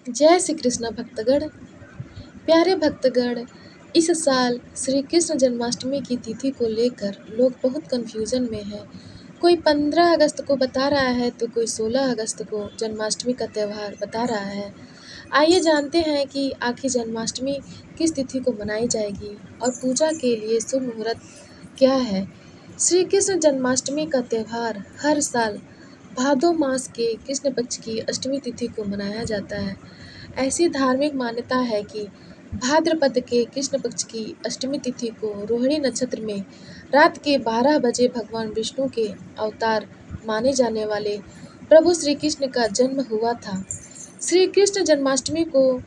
जय श्री कृष्ण भक्तगण। प्यारे भक्तगण, इस साल श्री कृष्ण जन्माष्टमी की तिथि को लेकर लोग बहुत कन्फ्यूजन में हैं। कोई 15 अगस्त को बता रहा है तो कोई 16 अगस्त को जन्माष्टमी का त्यौहार बता रहा है। आइए जानते हैं कि आखिर जन्माष्टमी किस तिथि को मनाई जाएगी और पूजा के लिए शुभ मुहूर्त क्या है। श्री कृष्ण जन्माष्टमी का त्यौहार हर साल भादो मास के कृष्ण पक्ष की अष्टमी तिथि को मनाया जाता है। ऐसी धार्मिक मान्यता है कि भाद्रपद के कृष्ण पक्ष की अष्टमी तिथि को रोहिणी नक्षत्र में रात के 12 बजे भगवान विष्णु के अवतार माने जाने वाले प्रभु श्री कृष्ण का जन्म हुआ था। श्री कृष्ण जन्माष्टमी को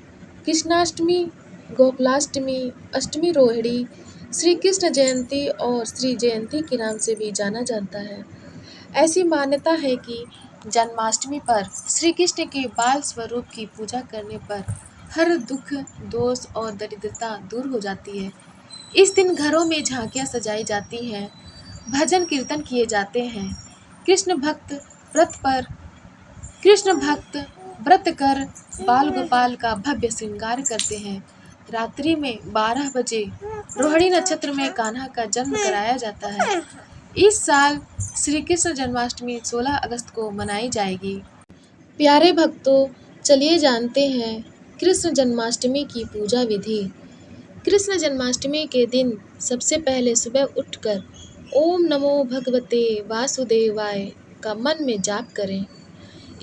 कृष्णाष्टमी, गोकुलाष्टमी, अष्टमी रोहिणी, श्री कृष्ण जयंती और श्री जयंती के नाम से भी जाना जाता है। ऐसी मान्यता है कि जन्माष्टमी पर श्री कृष्ण के बाल स्वरूप की पूजा करने पर हर दुख, दोष और दरिद्रता दूर हो जाती है। इस दिन घरों में झांकियां सजाई जाती हैं, भजन कीर्तन किए जाते हैं। कृष्ण भक्त व्रत पर कृष्ण भक्त व्रत कर बाल गोपाल का भव्य श्रृंगार करते हैं। रात्रि में 12 बजे रोहिणी नक्षत्र में कान्हा का जन्म कराया जाता है। इस साल श्री कृष्ण जन्माष्टमी 16 अगस्त को मनाई जाएगी। प्यारे भक्तों, चलिए जानते हैं कृष्ण जन्माष्टमी की पूजा विधि। कृष्ण जन्माष्टमी के दिन सबसे पहले सुबह उठकर ओम नमो भगवते वासुदेवाय का मन में जाप करें।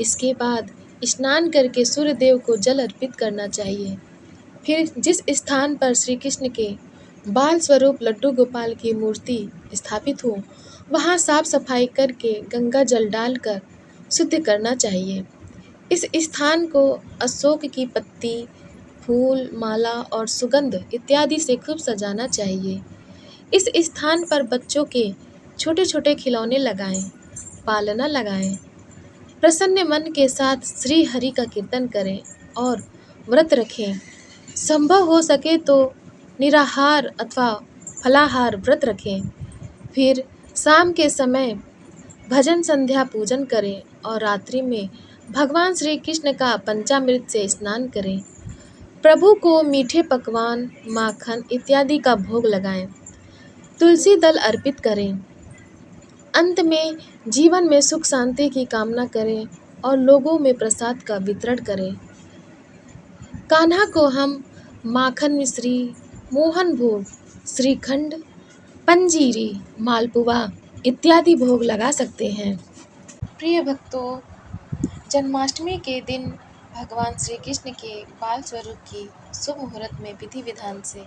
इसके बाद स्नान करके सूर्य देव को जल अर्पित करना चाहिए। फिर जिस स्थान पर श्री कृष्ण के बाल स्वरूप लड्डू गोपाल की मूर्ति स्थापित हो, वहाँ साफ सफाई करके गंगा जल डालकर शुद्ध करना चाहिए। इस स्थान को अशोक की पत्ती, फूल, माला और सुगंध इत्यादि से खूब सजाना चाहिए। इस स्थान पर बच्चों के छोटे छोटे खिलौने लगाएं, पालना लगाएं। प्रसन्न मन के साथ श्री हरि का कीर्तन करें और व्रत रखें। संभव हो सके तो निराहार अथवा फलाहार व्रत रखें। फिर शाम के समय भजन संध्या पूजन करें और रात्रि में भगवान श्री कृष्ण का पंचामृत से स्नान करें। प्रभु को मीठे पकवान, माखन इत्यादि का भोग लगाएं। तुलसी दल अर्पित करें। अंत में जीवन में सुख शांति की कामना करें और लोगों में प्रसाद का वितरण करें। कान्हा को हम माखन मिश्री, मोहन भोग, श्रीखंड, पंजीरी, मालपुआ इत्यादि भोग लगा सकते हैं। प्रिय भक्तों, जन्माष्टमी के दिन भगवान श्री कृष्ण के बाल स्वरूप की शुभ मुहूर्त में विधि विधान से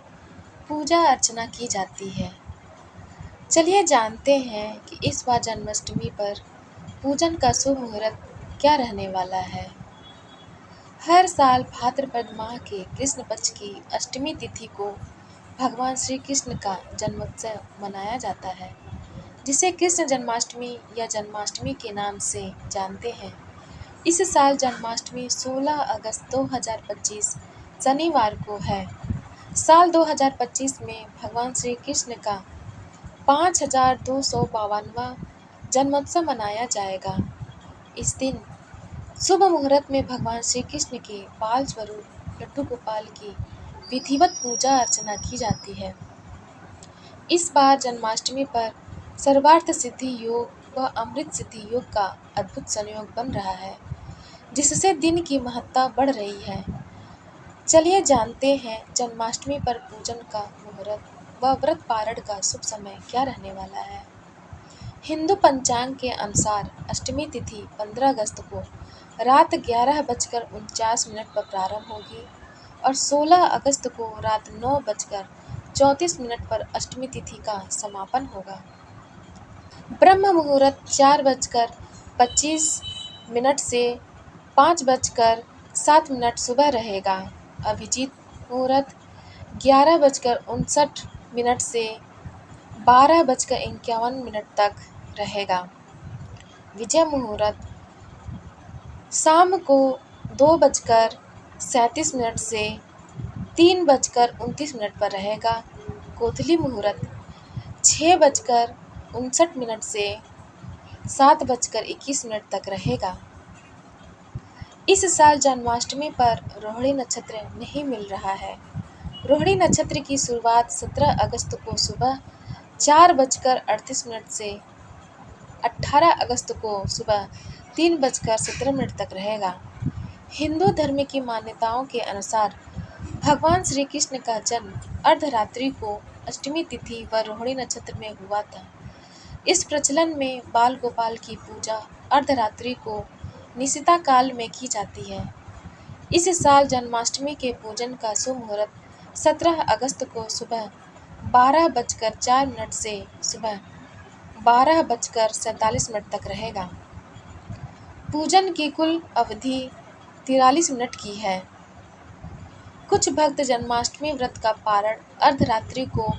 पूजा अर्चना की जाती है। चलिए जानते हैं कि इस बार जन्माष्टमी पर पूजन का शुभ मुहूर्त क्या रहने वाला है। हर साल भाद्रपद माह के कृष्ण पक्ष की अष्टमी तिथि को भगवान श्री कृष्ण का जन्मोत्सव मनाया जाता है, जिसे कृष्ण जन्माष्टमी या जन्माष्टमी के नाम से जानते हैं। इस साल जन्माष्टमी 16 अगस्त 2025 शनिवार को है। साल 2025 में भगवान श्री कृष्ण का 5252वां जन्मोत्सव मनाया जाएगा। इस दिन शुभ मुहूर्त में भगवान श्री कृष्ण के बाल स्वरूप लड्डू गोपाल की विधिवत पूजा अर्चना की जाती है। इस बार जन्माष्टमी पर सर्वार्थ सिद्धि योग व अमृत सिद्धि योग का अद्भुत संयोग बन रहा है, जिससे दिन की महत्ता बढ़ रही है। चलिए जानते हैं जन्माष्टमी पर पूजन का मुहूर्त व व्रत पारण का शुभ समय क्या रहने वाला है। हिंदू पंचांग के अनुसार अष्टमी तिथि 15 अगस्त को रात 11:49 पर प्रारंभ होगी और 16 अगस्त को रात 9:34 पर अष्टमी तिथि का समापन होगा। ब्रह्म मुहूर्त 4:25 से 5:07 सुबह रहेगा। अभिजीत मुहूर्त 11:59 से 12:51 तक रहेगा। विजय मुहूर्त शाम को 2:37 से 3:29 पर रहेगा। कोथली मुहूर्त 6:59 से 7:21 तक रहेगा। इस साल जन्माष्टमी पर रोहिणी नक्षत्र नहीं मिल रहा है। रोहिणी नक्षत्र की शुरुआत 17 अगस्त को सुबह 4:38 से 18 अगस्त को सुबह 3:17 तक रहेगा। हिंदू धर्म की मान्यताओं के अनुसार भगवान श्री कृष्ण का जन्म अर्धरात्रि को अष्टमी तिथि व रोहिणी नक्षत्र में हुआ था। इस प्रचलन में बाल गोपाल की पूजा अर्धरात्रि को निशिता काल में की जाती है। इस साल जन्माष्टमी के पूजन का शुभ मुहूर्त 17 अगस्त को सुबह 12:04 से सुबह 12:47 तक रहेगा। पूजन की कुल अवधि 43 मिनट की है। कुछ भक्त जन्माष्टमी व्रत का पारण अर्धरात्रि को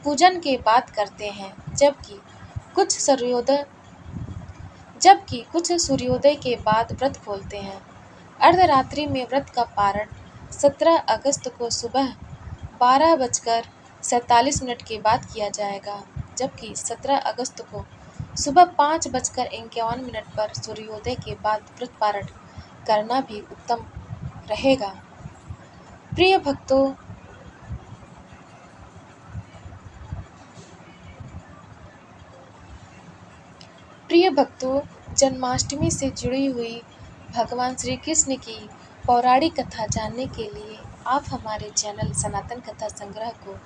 पूजन के बाद करते हैं, जबकि कुछ सूर्योदय के बाद व्रत खोलते हैं। अर्धरात्रि में व्रत का पारण 17 अगस्त को सुबह 12:47 के बाद किया जाएगा, जबकि 17 अगस्त को सुबह 5:51 पर सूर्योदय के बाद व्रत पारण करना भी उत्तम रहेगा। प्रिय भक्तों, जन्माष्टमी से जुड़ी हुई भगवान श्री कृष्ण की पौराणिक कथा जानने के लिए आप हमारे चैनल सनातन कथा संग्रह को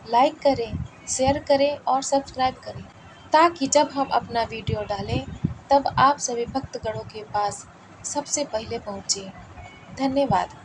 लाइक करें, शेयर करें और सब्सक्राइब करें, ताकि जब हम अपना वीडियो डालें तब आप सभी भक्तगणों के पास सबसे पहले पहुँचे। धन्यवाद।